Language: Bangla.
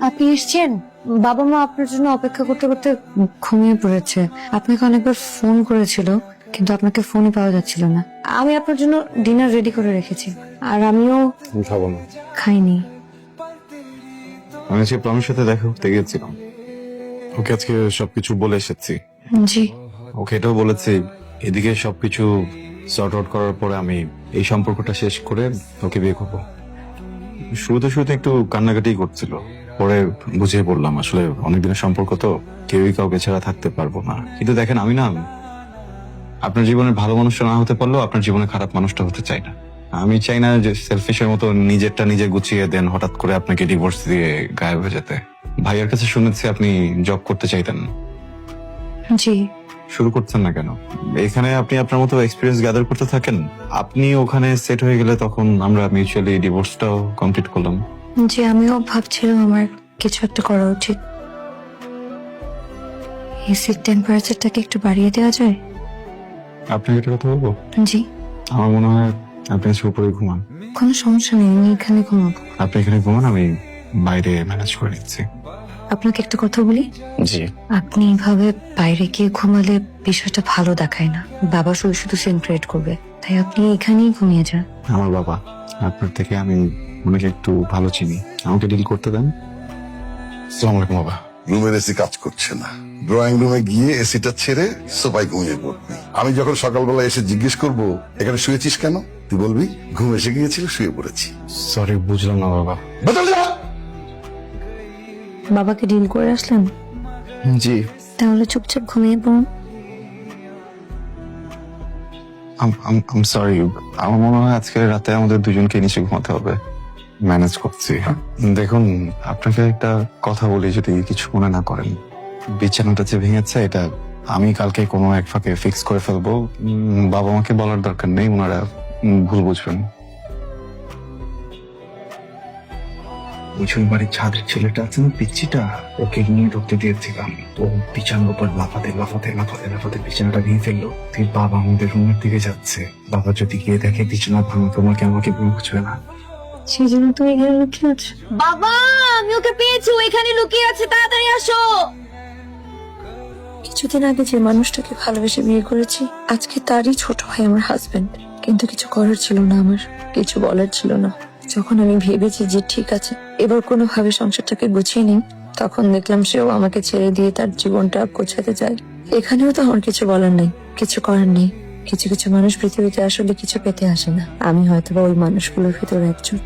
আপনি এসছেন? বাবা মা আপনার জন্য অপেক্ষা করতে করতে ঘুমিয়ে পড়েছে। আপনাকে অনেকবার ফোন করেছিল, কিন্তু আপনাকে ফোনে পাওয়া যাচ্ছিল না। আমি আপনার জন্য ডিনার রেডি করে রেখেছি, আর আমিও আমি খাবো না। খাইনি। আমি আজকে প্রমির সাথে দেখা করতে গিয়েছিলাম, ওকে আজকে সবকিছু বলে এসেছি। জি। ওকে এটাও বলেছি এদিকে সবকিছু সর্ট আউট করার পরে আমি এই সম্পর্কটা শেষ করে ওকে বিয়ে করবো। শুরুতে শুরুতে একটু কান্নাকাটি করছিল, পরে বুঝিয়ে বললাম আসলে অনেকদিনের সম্পর্ক তো, কেউই কাউকে ছাড়া থাকতে পারবো না। কিন্তু দেখেন আমি না আপনার জীবনের ভালো মানুষটা না হতে পারলেও আপনার জীবনে খারাপ মানুষটা হতে চাই না। আমি চাই না যে সেলফিশের মতো নিজেরটা নিজে গুছিয়ে দেন হঠাৎ করে আপনাকে ডিভোর্স দিয়ে গায়েব হয়ে যেতে। ভাইয়ের কাছে শুনেছি আপনি জব করতে চাইতেন, জি। শুরু করছেন না কেন? এখানে আপনি আপনার মতো এক্সপিরিয়েন্স গ্যাদার করতে থাকেন, আপনি ওখানে সেট হয়ে গেলে তখন আমরা মিউচুয়ালি ডিভোর্সটাও কমপ্লিট করলাম। জি, আমিও ভাবছিলাম আমার কিছু একটা করা উচিত। এসির টেম্পারেচারটাকে একটু বাড়িয়ে দেওয়া যায়? আপনাকে একটা কথা বলবো, জি। আমার মনে হয় আপনি আজকে উপরে ঘুমান। কোনো সমস্যা নেই, আমি এখানে ঘুমাবো। আপনি এখানে ঘুমান, আমি বাইরে ম্যানেজ করে নিচ্ছি। আপনাকে একটা কথা বলি, জি। আপনি এইভাবে বাইরে গিয়ে ঘুমালে বিষয়টা ভালো দেখায় না। বাবা শুধু শুধু সিন ক্রিয়েট করবে, তাই আপনি এখানেই ঘুমিয়ে যান। আমার বাবা, আপনার থেকে আমি ওনাকে একটু ভালো চিনি, আমাকে ডিল করতে দেন। আসসালামু আলাইকুম বাবা। রুমের এসি কাজ করছে না, ড্রয়িং রুমে গিয়ে এসিটা ছেড়ে সোফায় ঘুমিয়ে পড়বি। আমি যখন সকালবেলা এসে জিজ্ঞেস করব এখানে শুয়েছিস কেন, তুই বলবি ঘুম এসে গিয়েছিল, শুয়ে পড়েছি। সরি, বুঝলাম না বাবা। বদল যা। বাবাকে ডিল করে আসলেন? জি। তাহলে চুপচাপ ঘুমিয়ে পড়ুন। আম সরি, আমার মনে হয় আজকে রাতে আমাদের দুজনকে নিচে ঘুমাতে হবে। ম্যানেজ করছি। দেখুন, আপনাকে একটা কথা বলি যদি কিছু মনে না করেন। বিছানাটা যে ভেঙেছে এটা আমি কালকে কোনো এক ফাঁকে ফিক্স করে ফেলবো। বাবা মাকে বলার দরকার নেই, ওনারা ভুল বুঝবেন। পিছন বাড়ির ছাদের ছেলেটা আছে না, পিচ্ছিটা, ওকে নিয়ে ঢুকতে দিয়েছিলাম। তো বিছানার উপর লাফাতে লাফাতে লাফাতে লাফাতে বিছানাটা ভেঙে ফেললো। তুই বাবা আমাদের রুমের দিকে যাচ্ছে, বাবা যদি গিয়ে দেখে বিছানা ভাঙা, তোমাকে আমাকে বুঝবে না। সেই জন্য তুমি এখানে লুকিয়ে আছো? বাবা, আমি ওকে পেয়েছি, ও এখানে লুকিয়ে আছে, তাড়াতাড়ি আসো। কিছুদিন আগে যে মানুষটাকে ভালোবেসে বিয়ে করেছি, আজকে তারই ছোট ভাই আমার হাজবেন্ড। কিন্তু কিছু করার ছিল না, আমার কিছু বলার ছিল না। যখন আমি ভেবেছি যে ঠিক আছে এবার কোনোভাবে সংসারটাকে গুছিয়ে নিই, তখন দেখলাম সেও আমাকে ছেড়ে দিয়ে তার জীবনটা গোছাতে যায়। এখানেও তো আমার কিছু বলার নেই, কিছু করার নেই। কিছু কিছু মানুষ পৃথিবীতে আসলে কিছু পেতে আসে না, আমি হয়তোবা ওই মানুষগুলোর ভিতরে একজন।